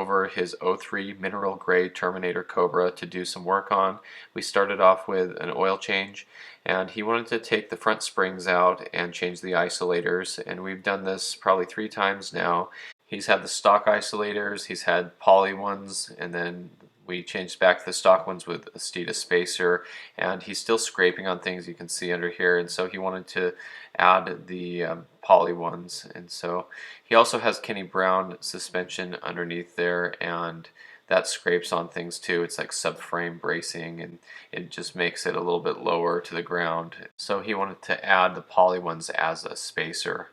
over his '03 mineral gray Terminator Cobra to do some work on. We started off with an oil change, and he wanted to take the front springs out and change the isolators, and we've done this probably 3 times now. He's had the stock isolators, he's had poly ones, and then we changed back the stock ones with a Steeda spacer, and he's still scraping on things you can see under here, and so he wanted to add the poly ones. And so he also has Kenny Brown suspension underneath there, and that scrapes on things too. It's like subframe bracing, and it just makes it a little bit lower to the ground. So he wanted to add the poly ones as a spacer.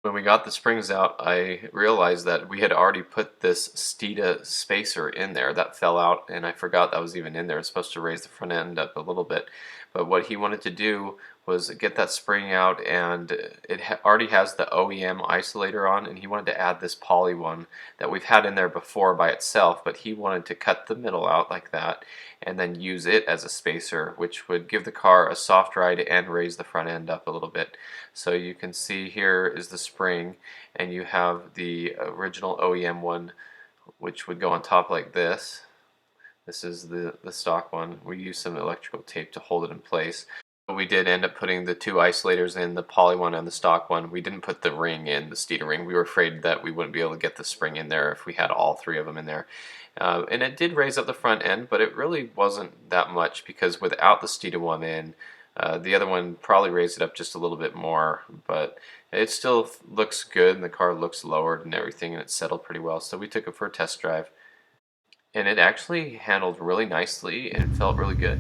When we got the springs out, I realized that we had already put this Steeda spacer in there. That fell out, and I forgot that was even in there. It's supposed to raise the front end up a little bit. But what he wanted to do was get that spring out, and it already has the OEM isolator on, and he wanted to add this poly one that we've had in there before by itself, but he wanted to cut the middle out like that and then use it as a spacer, which would give the car a soft ride and raise the front end up a little bit. So you can see here is the spring, and you have the original OEM one, which would go on top like this. This is the stock one. We used some electrical tape to hold it in place. But we did end up putting the 2 isolators in, the poly one and the stock one. We didn't put the ring in, the Steeda ring. We were afraid that we wouldn't be able to get the spring in there if we had all 3 of them in there. And it did raise up the front end, but it really wasn't that much, because without the Steeda one in, the other one probably raised it up just a little bit more, but it still looks good, and the car looks lowered and everything, and it settled pretty well. So we took it for a test drive, and it actually handled really nicely and felt really good.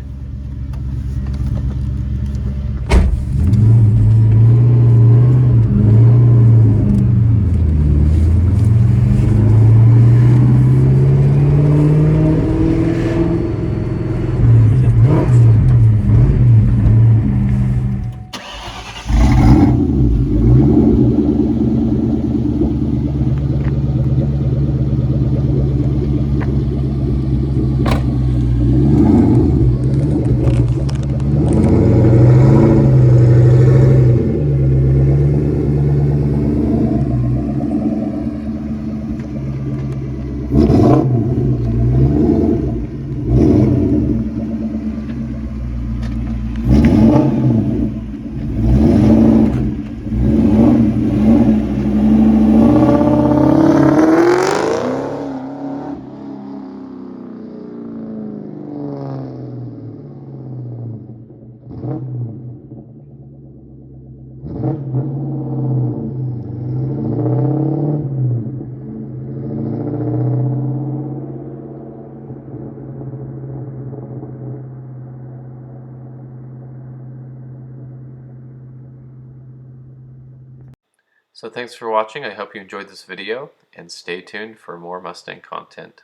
So thanks for watching. I hope you enjoyed this video, and stay tuned for more Mustang content.